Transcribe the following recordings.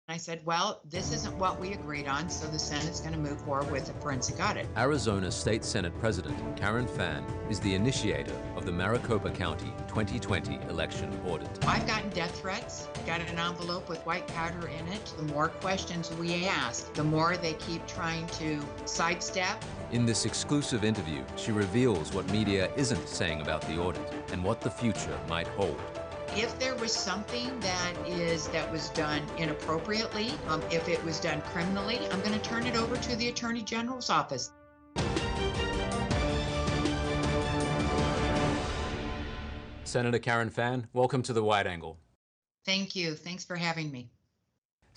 I said, well, this isn't what we agreed on, so the Senate's going to move forward with a forensic audit. Arizona State Senate President Karen Fann is the initiator of the Maricopa County 2020 election audit. I've gotten death threats, got an envelope with white powder in it. The more questions we ask, the more they keep trying to sidestep. In this exclusive interview, she reveals what media isn't saying about the audit and what the future might hold. If there was something that was done inappropriately, if it was done criminally, I'm going to turn it over to the Attorney General's office. Senator Karen Fann, welcome to the Wide Angle. Thank you. Thanks for having me.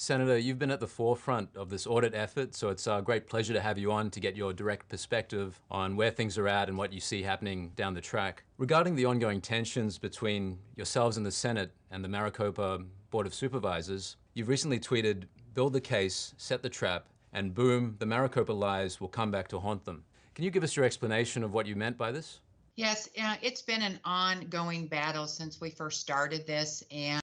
Senator, you've been at the forefront of this audit effort, so it's a great pleasure to have you on to get your direct perspective on where things are at and what you see happening down the track. Regarding the ongoing tensions between yourselves in the Senate and the Maricopa Board of Supervisors, you've recently tweeted, "Build the case, set the trap, and boom, the Maricopa lies will come back to haunt them." Can you give us your explanation of what you meant by this? Yes, it's been an ongoing battle since we first started this, and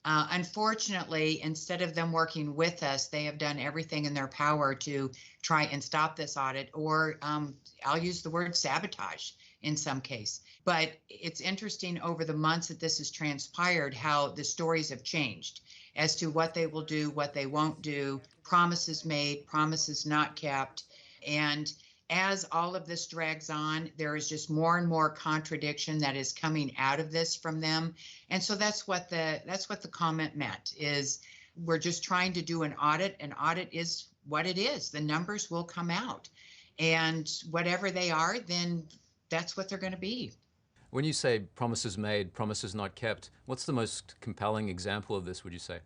unfortunately, instead of them working with us, they have done everything in their power to try and stop this audit, or I'll use the word sabotage in some case. But it's interesting over the months that this has transpired, how the stories have changed as to what they will do, what they won't do, promises made, promises not kept. And as all of this drags on, there is just more and more contradiction that is coming out of this from them. And so that's what the comment meant, is we're just trying to do an audit. An audit is what it is. The numbers will come out. And whatever they are, then that's what they're going to be. When you say promises made, promises not kept, what's the most compelling example of this, would you say?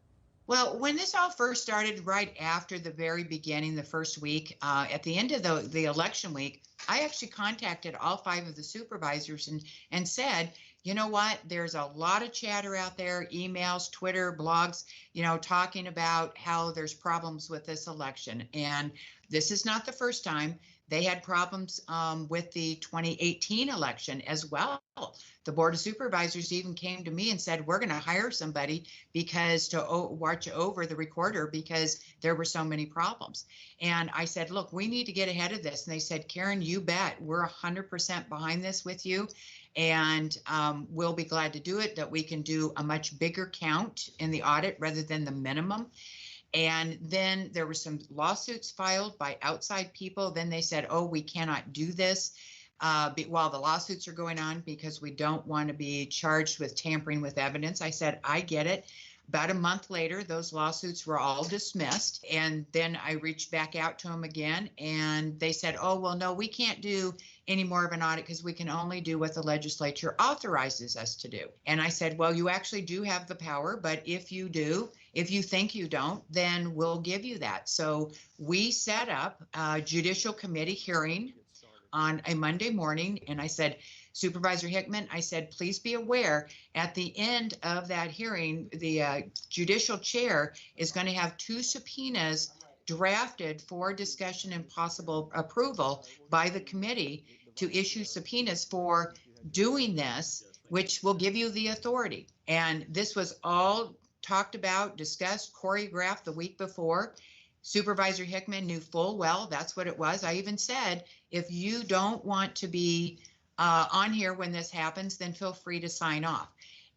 Well, when this all first started, right after the very beginning, the first week, at the end of the election week, I actually contacted all 5 of the supervisors and said, you know what, there's a lot of chatter out there, emails, Twitter, blogs, talking about how there's problems with this election. And this is not the first time. They had problems with the 2018 election as well. The Board of Supervisors even came to me and said, we're going to hire somebody to watch over the recorder because there were so many problems. And I said, look, we need to get ahead of this. And they said, Karen, you bet, we're 100% behind this with you. And we'll be glad to do it, that we can do a much bigger count in the audit rather than the minimum. And then there were some lawsuits filed by outside people. Then they said, oh, we cannot do this while the lawsuits are going on because we don't want to be charged with tampering with evidence. I said, I get it. About a month later, those lawsuits were all dismissed. And then I reached back out to them again, and they said, oh, well, no, we can't do any more of an audit because we can only do what the legislature authorizes us to do. And I said, well, you actually do have the power, but if you do, if you think you don't, then we'll give you that. So we set up a judicial committee hearing on a Monday morning, and I said, Supervisor Hickman, I said, please be aware, at the end of that hearing, the judicial chair is going to have 2 subpoenas drafted for discussion and possible approval by the committee to issue subpoenas for doing this, which will give you the authority. And this was all talked about, discussed, choreographed the week before. Supervisor Hickman knew full well that's what it was. I even said, if you don't want to be on here when this happens, then feel free to sign off.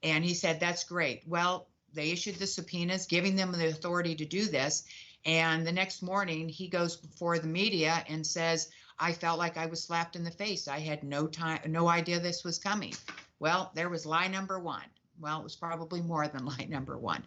And he said, that's great. Well, they issued the subpoenas, giving them the authority to do this. And the next morning, he goes before the media and says, I felt like I was slapped in the face. I had no idea this was coming. Well, there was lie number 1. Well, it was probably more than lie number 1.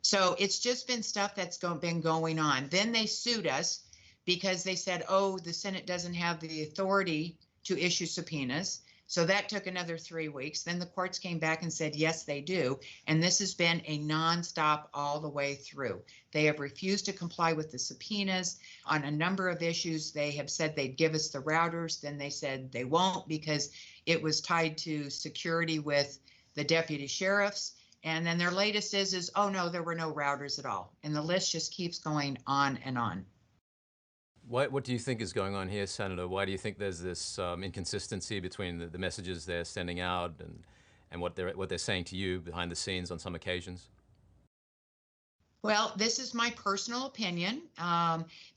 So it's just been stuff that's been going on. Then they sued us because they said, oh, the Senate doesn't have the authority to issue subpoenas. So that took another 3 weeks. Then the courts came back and said, yes, they do. And this has been a nonstop all the way through. They have refused to comply with the subpoenas on a number of issues. They have said they'd give us the routers. Then they said they won't because it was tied to security with the deputy sheriffs. And then their latest is, oh no, there were no routers at all. And the list just keeps going on and on. What do you think is going on here, Senator? Why do you think there's this inconsistency between the messages they're sending out and what they're saying to you behind the scenes on some occasions? Well, this is my personal opinion,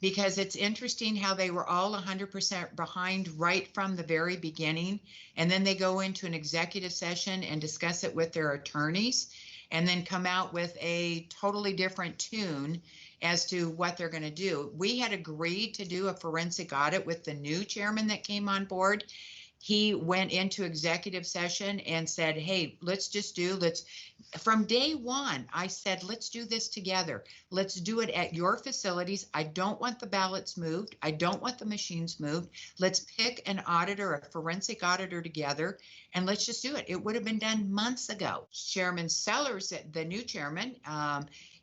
because it's interesting how they were all 100% behind right from the very beginning. And then they go into an executive session and discuss it with their attorneys and then come out with a totally different tune as to what they're going to do. We had agreed to do a forensic audit with the new chairman that came on board. He went into executive session and said, hey, from day one, I said, let's do this together. Let's do it at your facilities. I don't want the ballots moved. I don't want the machines moved. Let's pick an auditor, a forensic auditor together, and let's just do it. It would have been done months ago. Chairman Sellers, the new chairman,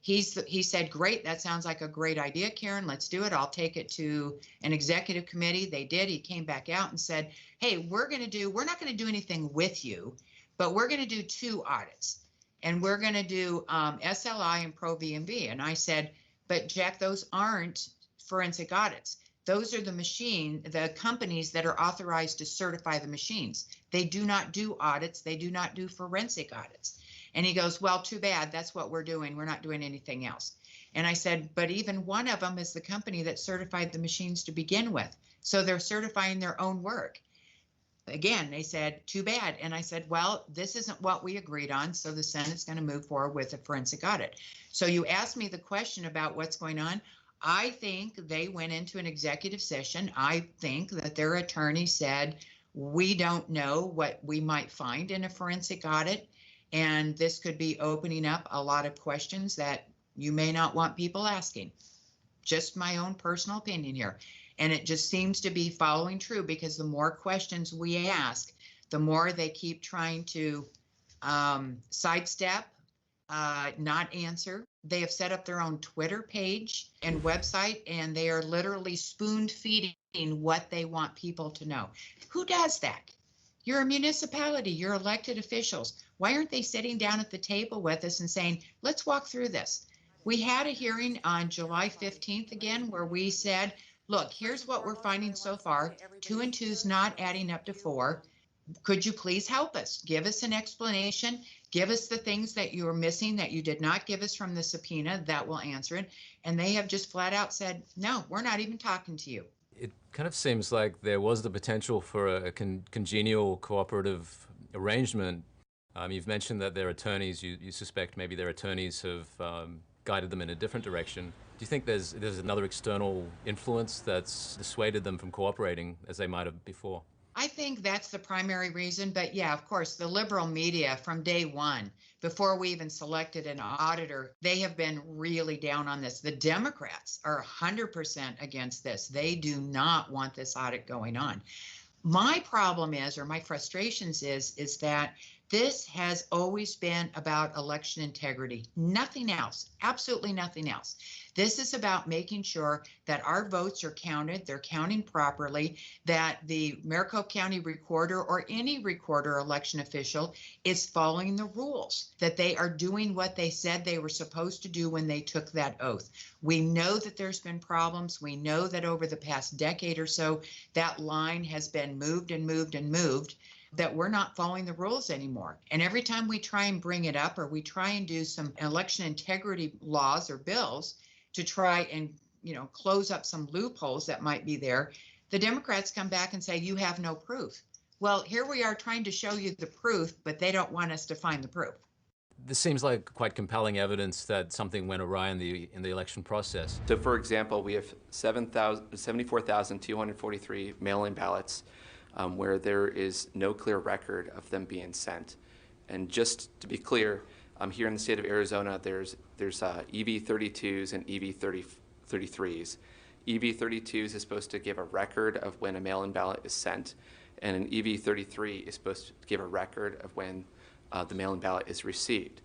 he said, great, that sounds like a great idea, Karen, let's do it. I'll take it to an executive committee. They did. He came back out and said, hey, we're not going to do anything with you, but we're going to do 2 audits. And we're going to do SLI and Pro V&V. And I said, but Jack, those aren't forensic audits. Those are the companies that are authorized to certify the machines. They do not do audits. They do not do forensic audits. And he goes, well, too bad. That's what we're doing. We're not doing anything else. And I said, but even one of them is the company that certified the machines to begin with. So they're certifying their own work. Again, they said, too bad. And I said, well, this isn't what we agreed on. So the Senate's going to move forward with a forensic audit. So you asked me the question about what's going on. I think they went into an executive session. I think that their attorney said, we don't know what we might find in a forensic audit. And this could be opening up a lot of questions that you may not want people asking. Just my own personal opinion here. And it just seems to be following true, because the more questions we ask, the more they keep trying to sidestep, not answer. They have set up their own Twitter page and website, and they are literally spoon feeding what they want people to know. Who does that? You're a municipality, you're elected officials. Why aren't they sitting down at the table with us and saying, let's walk through this? We had a hearing on July 15th again, where we said, look, here's what we're finding so far. 2 and 2 is not adding up to 4. Could you please help us? Give us an explanation. Give us the things that you are missing that you did not give us from the subpoena. That will answer it. And they have just flat out said, no, we're not even talking to you. It kind of seems like there was the potential for a congenial cooperative arrangement. You've mentioned that their attorneys, you suspect maybe their attorneys have guided them in a different direction. Do you think there's another external influence that's dissuaded them from cooperating as they might have before? I think that's the primary reason. But yeah, of course, the liberal media from day one, before we even selected an auditor, they have been really down on this. The Democrats are 100% against this. They do not want this audit going on. My problem is, or my frustrations is that this has always been about election integrity, nothing else, absolutely nothing else. This is about making sure that our votes are counted, they're counting properly, that the Maricopa County recorder or any recorder election official is following the rules, that they are doing what they said they were supposed to do when they took that oath. We know that there's been problems. We know that over the past decade or so, that line has been moved and moved and moved, that we're not following the rules anymore. And every time we try and bring it up, or we try and do some election integrity laws or bills to try and, close up some loopholes that might be there, the Democrats come back and say, you have no proof. Well, here we are trying to show you the proof, but they don't want us to find the proof. This seems like quite compelling evidence that something went awry in the election process. So, for example, we have 74,243 mail-in ballots where there is no clear record of them being sent. And just to be clear, here in the state of Arizona, there's EV32s and EV33s. EV32s is supposed to give a record of when a mail-in ballot is sent, and an EV33 is supposed to give a record of when the mail-in ballot is received.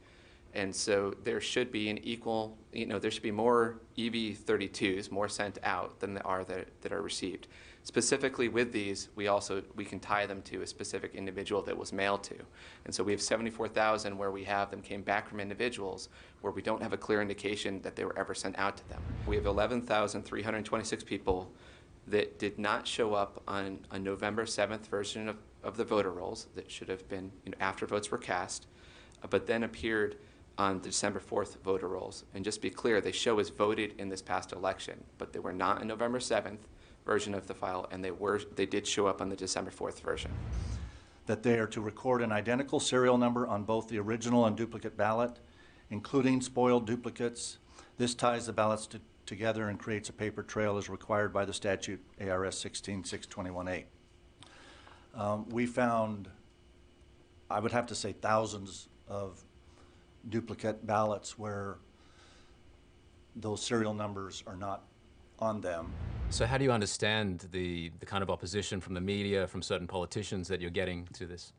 And so there should be an equal, there should be more EV32s, more sent out than there are that are received. Specifically with these, we can tie them to a specific individual that was mailed to. And so we have 74,000 where we have them came back from individuals where we don't have a clear indication that they were ever sent out to them. We have 11,326 people that did not show up on a November 7th version of the voter rolls that should have been after votes were cast, but then appeared on the December 4th voter rolls. And just to be clear, they show as voted in this past election, but they were not in November 7th version of the file, and they did show up on the December 4th version. That they are to record an identical serial number on both the original and duplicate ballot, including spoiled duplicates. This ties the ballots together and creates a paper trail as required by the statute ARS 16-621A. We found, I would have to say, thousands of duplicate ballots where those serial numbers are not on them. So how do you understand the kind of opposition from the media, from certain politicians that you're getting to this?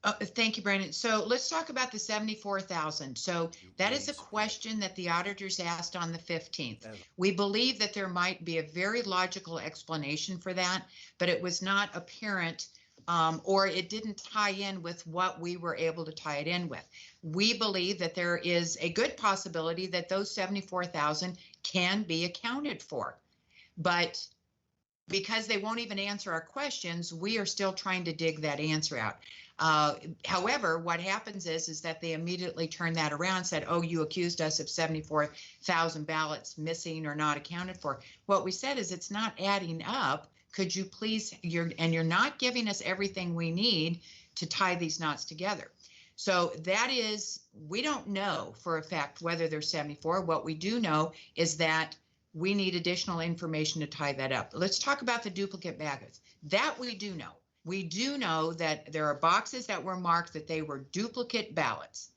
Thank you, Brandon. So let's talk about the 74,000. So that is a question that the auditors asked on the 15th. We believe that there might be a very logical explanation for that, but it was not apparent, or it didn't tie in with what we were able to tie it in with. We believe that there is a good possibility that those 74,000 can be accounted for, but because they won't even answer our questions, we are still trying to dig that answer out. However, what happens is that they immediately turn that around and said, oh, you accused us of 74,000 ballots missing or not accounted for. What we said is it's not adding up. Could you please, you're not giving us everything we need to tie these knots together. So that is, we don't know for a fact whether there's 74. What we do know is that we need additional information to tie that up. Let's talk about the duplicate ballots. That we do know. We do know that there are boxes that were marked that they were duplicate ballots.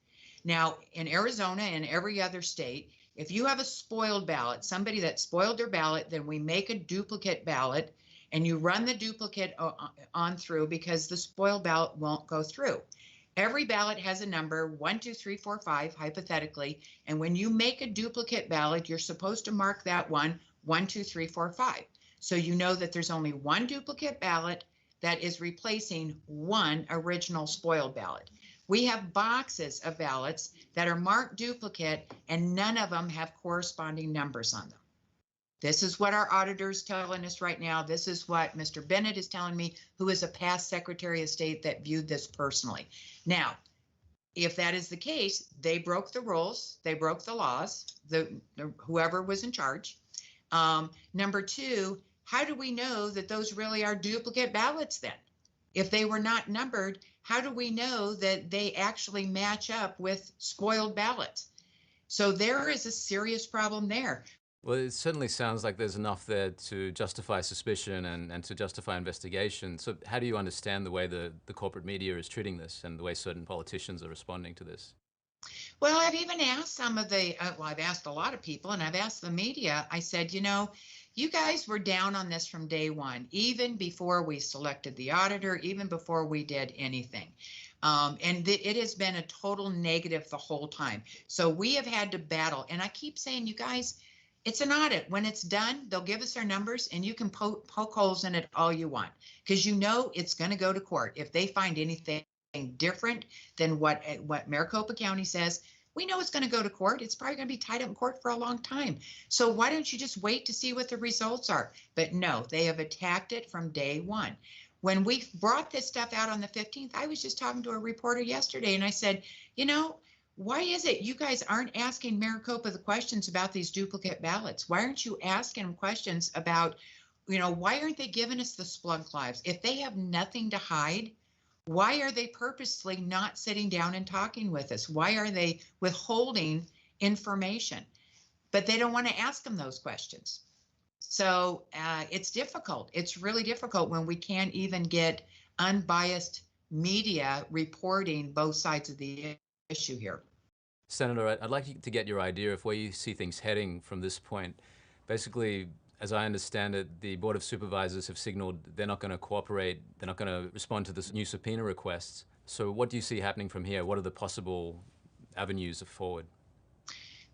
Now, in Arizona and every other state, if you have a spoiled ballot, somebody that spoiled their ballot, then we make a duplicate ballot and you run the duplicate on through because the spoiled ballot won't go through. Every ballot has a number, 1, 2, 3, 4, 5, hypothetically. And when you make a duplicate ballot, you're supposed to mark that one 1, 2, 3, 4, 5. So you know that there's only one duplicate ballot that is replacing one original spoiled ballot. We have boxes of ballots that are marked duplicate and none of them have corresponding numbers on them. This is what our auditor is telling us right now. This is what Mr. Bennett is telling me, who is a past Secretary of State that viewed this personally. Now, if that is the case, they broke the rules, they broke the laws, whoever was in charge. Number two, how do we know that those really are duplicate ballots then? If they were not numbered, how do we know that they actually match up with spoiled ballots? So there is a serious problem there. Well, it certainly sounds like there's enough there to justify suspicion and to justify investigation. So how do you understand the way the corporate media is treating this and the way certain politicians are responding to this? Well, I've even asked some of the, I've asked a lot of people and I've asked the media, I said, you know, you guys were down on this from day one, even before we selected the auditor, even before we did anything. It has been a total negative the whole time. So we have had to battle. And I keep saying, you guys, it's an audit. When it's done, they'll give us our numbers and you can poke holes in it all you want, because you know it's going to go to court. If they find anything different than what Maricopa County says, we know it's going to go to court. It's probably going to be tied up in court for a long time. So why don't you just wait to see what the results are? But no, they have attacked it from day one. When we brought this stuff out on the 15th, I was just talking to a reporter yesterday and I said, you know, why is it you guys aren't asking Maricopa the questions about these duplicate ballots? Why aren't you asking them questions about, you know, why aren't they giving us the Splunk lives? If they have nothing to hide, why are they purposely not sitting down and talking with us? Why are they withholding information? But they don't want to ask them those questions. So it's difficult. It's really difficult when we can't even get unbiased media reporting both sides of the issue here. Senator, I'd like to get your idea of where you see things heading from this point. Basically, as I understand it, the Board of Supervisors have signaled they're not going to cooperate, they're not going to respond to this new subpoena requests. So what do you see happening from here? What are the possible avenues forward?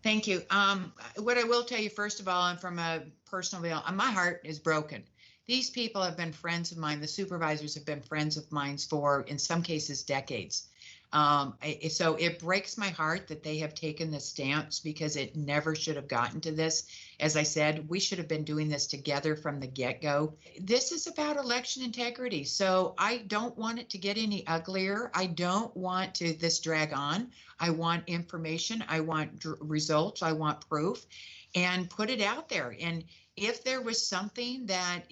Thank you. What I will tell you, first of all, and from a personal level, my heart is broken. These people have been friends of mine. The supervisors have been friends of mine for, in some cases, decades. So it breaks my heart that they have taken the stance, because it never should have gotten to this. As I said, we should have been doing this together from the get-go. This is about election integrity. So I don't want it to get any uglier. I don't want this drag on. I want information. I want results. I want proof, and put it out there. And if there was something that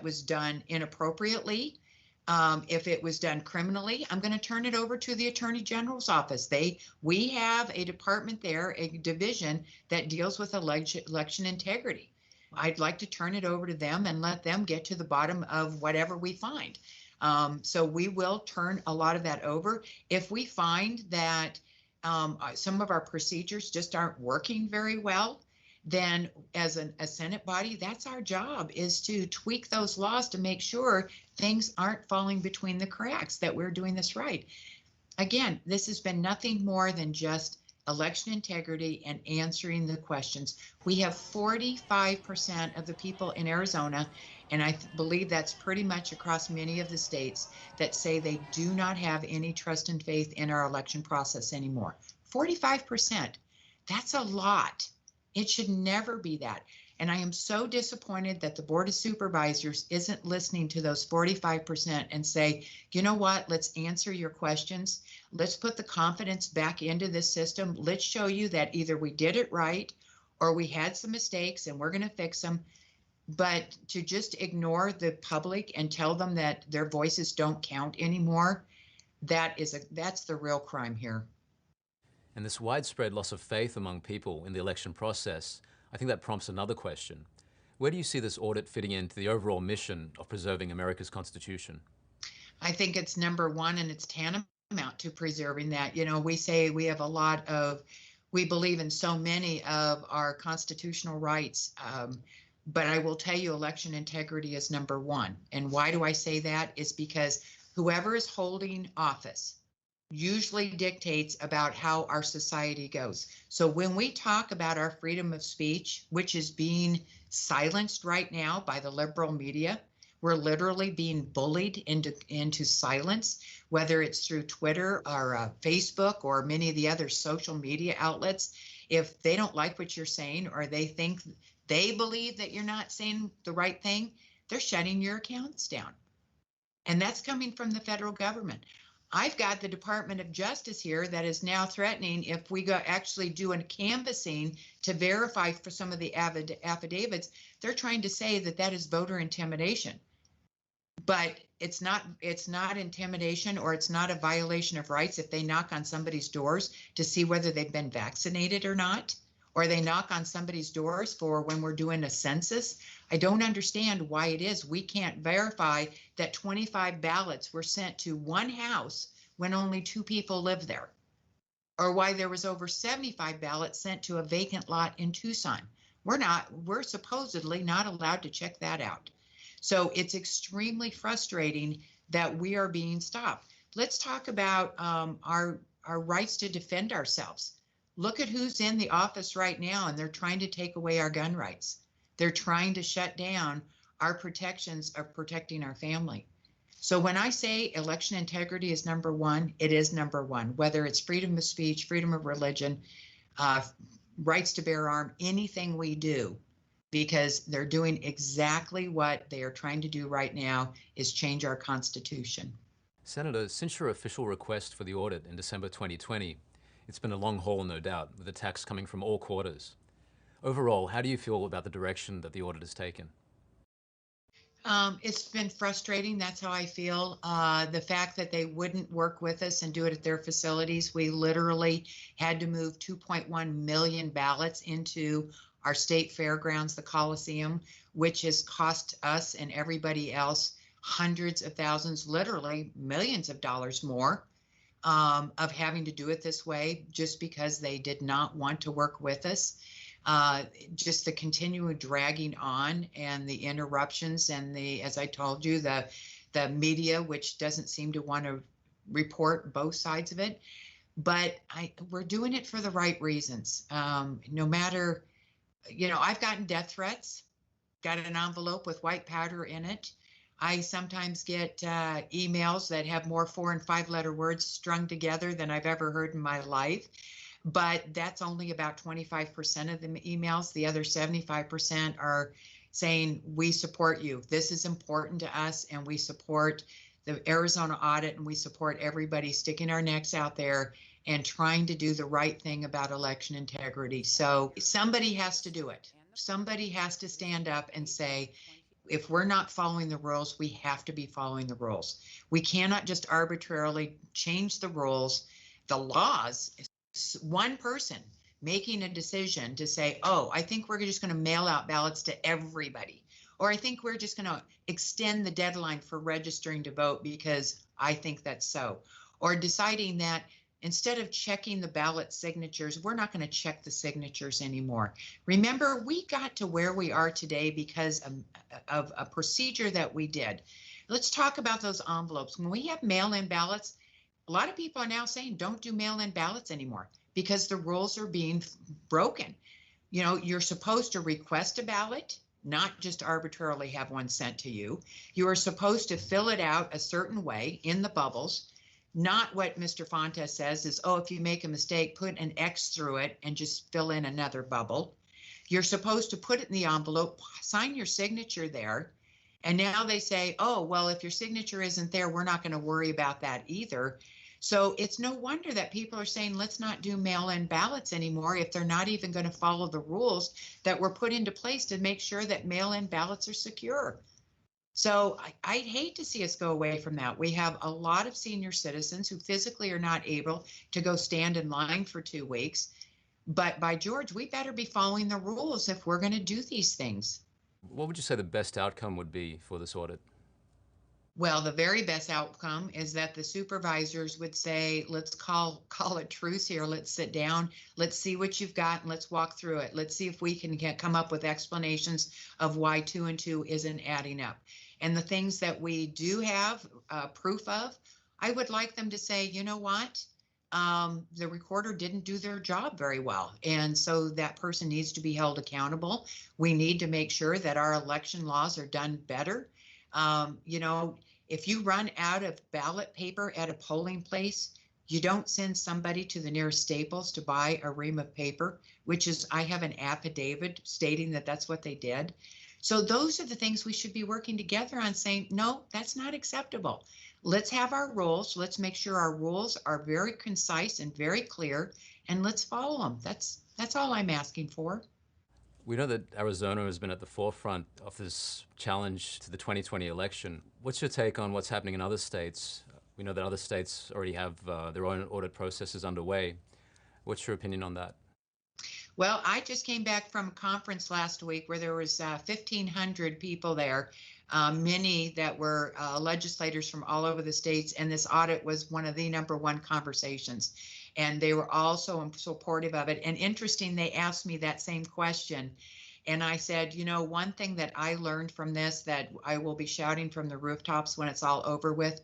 was done inappropriately, if it was done criminally, I'm going to turn it over to the Attorney General's office. We have a department there, a division that deals with election integrity. I'd like to turn it over to them and let them get to the bottom of whatever we find. So we will turn a lot of that over. If we find that some of our procedures just aren't working very well, then as a Senate body, that's our job, is to tweak those laws to make sure things aren't falling between the cracks, that we're doing this right. Again, this has been nothing more than just election integrity and answering the questions. We have 45% of the people in Arizona, and I believe that's pretty much across many of the states, that say they do not have any trust and faith in our election process anymore. 45%. That's a lot. It should never be that. And I am so disappointed that the Board of Supervisors isn't listening to those 45% and say, you know what, let's answer your questions. Let's put the confidence back into this system. Let's show you that either we did it right or we had some mistakes and we're going to fix them. But to just ignore the public and tell them that their voices don't count anymore, that's the real crime here. And this widespread loss of faith among people in the election process, I think that prompts another question. Where do you see this audit fitting into the overall mission of preserving America's Constitution? I think it's number one, and it's tantamount to preserving that. You know, we say we have we believe in so many of our constitutional rights, but I will tell you election integrity is number one. And why do I say that? Is because whoever is holding office usually dictates about how our society goes. So when we talk about our freedom of speech, which is being silenced right now by the liberal media, we're literally being bullied into silence, whether it's through Twitter or Facebook or many of the other social media outlets. If they don't like what you're saying, or they believe that you're not saying the right thing, they're shutting your accounts down. And that's coming from the federal government. I've got the Department of Justice here that is now threatening, if we actually do a canvassing to verify for some of the affidavits, they're trying to say that is voter intimidation. But it's not intimidation, or it's not a violation of rights if they knock on somebody's doors to see whether they've been vaccinated or not, or they knock on somebody's doors for when we're doing a census. I don't understand why it is we can't verify that 25 ballots were sent to one house when only 2 people live there, or why there was over 75 ballots sent to a vacant lot in Tucson. We're supposedly not allowed to check that out. So it's extremely frustrating that we are being stopped. Let's talk about our rights to defend ourselves. Look at who's in the office right now, and they're trying to take away our gun rights. They're trying to shut down our protections of protecting our family. So when I say election integrity is number one, it is number one, whether it's freedom of speech, freedom of religion, rights to bear arms, anything we do, because they're doing exactly what they are trying to do right now, is change our Constitution. Senator, since your official request for the audit in December 2020, it's been a long haul, no doubt, with attacks coming from all quarters. Overall, how do you feel about the direction that the audit has taken? It's been frustrating. That's how I feel. The fact that they wouldn't work with us and do it at their facilities. We literally had to move 2.1 million ballots into our state fairgrounds, the Coliseum, which has cost us and everybody else hundreds of thousands, literally millions of dollars more, of having to do it this way, just because they did not want to work with us. Just the continual dragging on and the interruptions and as I told you, the media, which doesn't seem to want to report both sides of it. But we're doing it for the right reasons. No matter, I've gotten death threats, got an envelope with white powder in it. I sometimes get emails that have more 4 and 5 letter words strung together than I've ever heard in my life. But that's only about 25% of the emails. The other 75% are saying, we support you. This is important to us, and we support the Arizona audit, and we support everybody sticking our necks out there and trying to do the right thing about election integrity. So somebody has to do it. Somebody has to stand up and say, if we're not following the rules, we have to be following the rules. We cannot just arbitrarily change the rules, the laws. One person making a decision to say, oh, I think we're just going to mail out ballots to everybody, or I think we're just going to extend the deadline for registering to vote because I think that's so, or deciding that instead of checking the ballot signatures, we're not going to check the signatures anymore. Remember, we got to where we are today because of a procedure that we did. Let's talk about those envelopes. When we have mail-in ballots, a lot of people are now saying don't do mail-in ballots anymore because the rules are being broken. You know, you're supposed to request a ballot, not just arbitrarily have one sent to you. You are supposed to fill it out a certain way in the bubbles, not what Mr. Fontes says is, oh, if you make a mistake, put an X through it and just fill in another bubble. You're supposed to put it in the envelope, sign your signature there. And now they say, oh, well, if your signature isn't there, we're not going to worry about that either. So it's no wonder that people are saying, let's not do mail-in ballots anymore if they're not even going to follow the rules that were put into place to make sure that mail-in ballots are secure. So I'd hate to see us go away from that. We have a lot of senior citizens who physically are not able to go stand in line for 2 weeks. But by George, we better be following the rules if we're going to do these things. What would you say the best outcome would be for this audit? Well, the very best outcome is that the supervisors would say, let's call a truce here. Let's sit down. Let's see what you've got and let's walk through it. Let's see if we can come up with explanations of why 2 and 2 isn't adding up. And the things that we do have proof of, I would like them to say, you know what? The recorder didn't do their job very well. And so that person needs to be held accountable. We need to make sure that our election laws are done better. You know, if you run out of ballot paper at a polling place, you don't send somebody to the nearest Staples to buy a ream of paper, which is, I have an affidavit stating that that's what they did. So those are the things we should be working together on, saying, no, that's not acceptable. Let's have our rules. Let's make sure our rules are very concise and very clear, and let's follow them. That's all I'm asking for. We know that Arizona has been at the forefront of this challenge to the 2020 election. What's your take on what's happening in other states? We know that other states already have their own audit processes underway. What's your opinion on that? Well, I just came back from a conference last week where there was 1,500 people there, many that were legislators from all over the states, and this audit was one of the #1 conversations. And they were all so supportive of it. And interesting, they asked me that same question. And I said, you know, one thing that I learned from this that I will be shouting from the rooftops when it's all over with,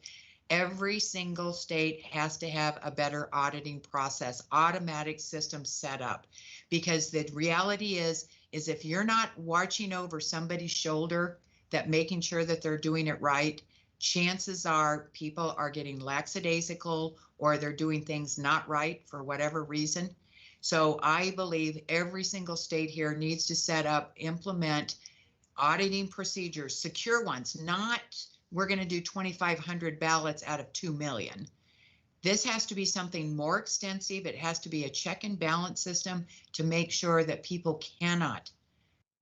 every single state has to have a better auditing process, automatic system set up. Because the reality is if you're not watching over somebody's shoulder, that making sure that they're doing it right, chances are people are getting lackadaisical or they're doing things not right for whatever reason. So I believe every single state here needs to set up, implement auditing procedures, secure ones, not we're going to do 2,500 ballots out of 2 million. This has to be something more extensive. It has to be a check and balance system to make sure that people cannot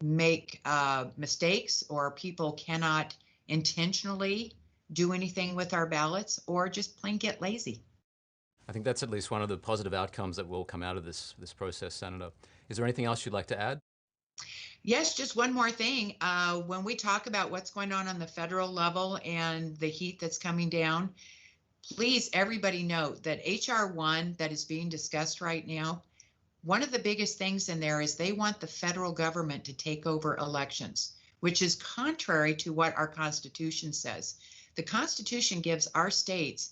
make mistakes or people cannot intentionally do anything with our ballots or just plain get lazy. I think that's at least one of the positive outcomes that will come out of this process, Senator. Is there anything else you'd like to add? Yes, just one more thing. When we talk about what's going on the federal level and the heat that's coming down, please, everybody note that H.R. 1 that is being discussed right now, one of the biggest things in there is they want the federal government to take over elections, which is contrary to what our Constitution says. The Constitution gives our states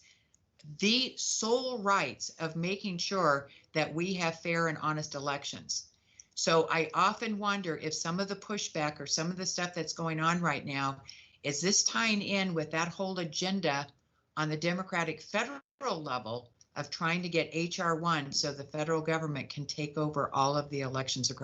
the sole rights of making sure that we have fair and honest elections. So I often wonder if some of the pushback or some of the stuff that's going on right now Is this tying in with that whole agenda on the Democratic federal level of trying to get HR1 so the federal government can take over all of the elections across